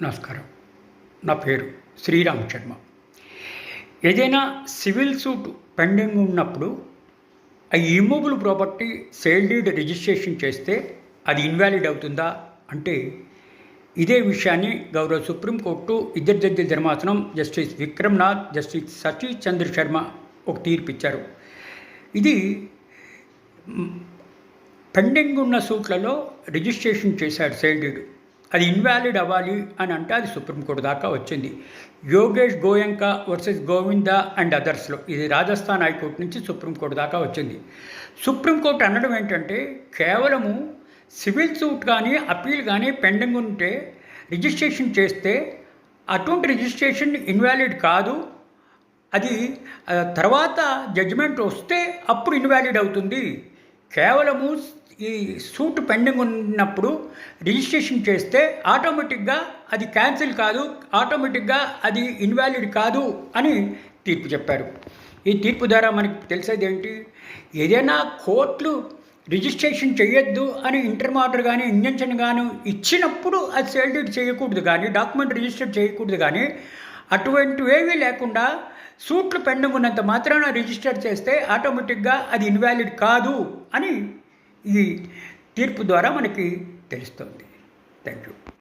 నమస్కారం. నా పేరు శ్రీరామ్ శర్మ. ఏదైనా సివిల్ సూట్ పెండింగ్ ఉన్నప్పుడు ఆ immovable property sale deed registration చేస్తే అది ఇన్వాలిడ్ అవుతుందా అంటే, ఇదే విషయాన్ని గౌరవ సుప్రీంకోర్టు ఇద్దరు జడ్జిల ధర్మాసనం జస్టిస్ విక్రమ్నాథ్, జస్టిస్ సతీష్ చంద్ర శర్మ ఒక తీర్పు ఇచ్చారు. ఇది పెండింగ్ ఉన్న సూట్లలో రిజిస్ట్రేషన్ చేశారు సేల్ డీడ్, అది ఇన్వాలిడ్ అవ్వాలి అని అంటే అది సుప్రీంకోర్టు దాకా వచ్చింది. యోగేష్ గోయంకా వర్సెస్ గోవిందా అండ్ అదర్స్లో ఇది రాజస్థాన్ హైకోర్టు నుంచి సుప్రీంకోర్టు దాకా వచ్చింది. సుప్రీంకోర్టు అనడం ఏంటంటే, కేవలము సివిల్ సూట్ కానీ అప్పీల్ కానీ పెండింగ్ ఉంటే రిజిస్ట్రేషన్ చేస్తే అటువంటి రిజిస్ట్రేషన్ ఇన్వాలిడ్ కాదు, అది తర్వాత జడ్జిమెంట్ వస్తే అప్పుడు ఇన్వాలిడ్ అవుతుంది. కేవలము ఈ సూట్ పెండింగ్ ఉన్నప్పుడు రిజిస్ట్రేషన్ చేస్తే ఆటోమేటిక్గా అది క్యాన్సిల్ కాదు, ఆటోమేటిక్గా అది ఇన్వాలిడ్ కాదు అని తీర్పు చెప్పారు. ఈ తీర్పు ద్వారా మనకి తెలిసేది ఏంటి, ఏదైనా కోర్టులు రిజిస్ట్రేషన్ చేయొద్దు అని ఇంటర్మ్ ఆర్డర్ కానీ ఇంజంక్షన్ కానీ ఇచ్చినప్పుడు అది సేల్ డీడ్ చేయకూడదు, కానీ డాక్యుమెంట్ రిజిస్టర్ చేయకూడదు, కానీ అటువంటివేవీ లేకుండా సూట్లు పెండింగ్ ఉన్నంత మాత్రాన రిజిస్టర్ చేస్తే ఆటోమేటిక్గా అది ఇన్వాలిడ్ కాదు అని ఈ తీర్పు ద్వారా మనకి తెలుస్తుంది. Thank you.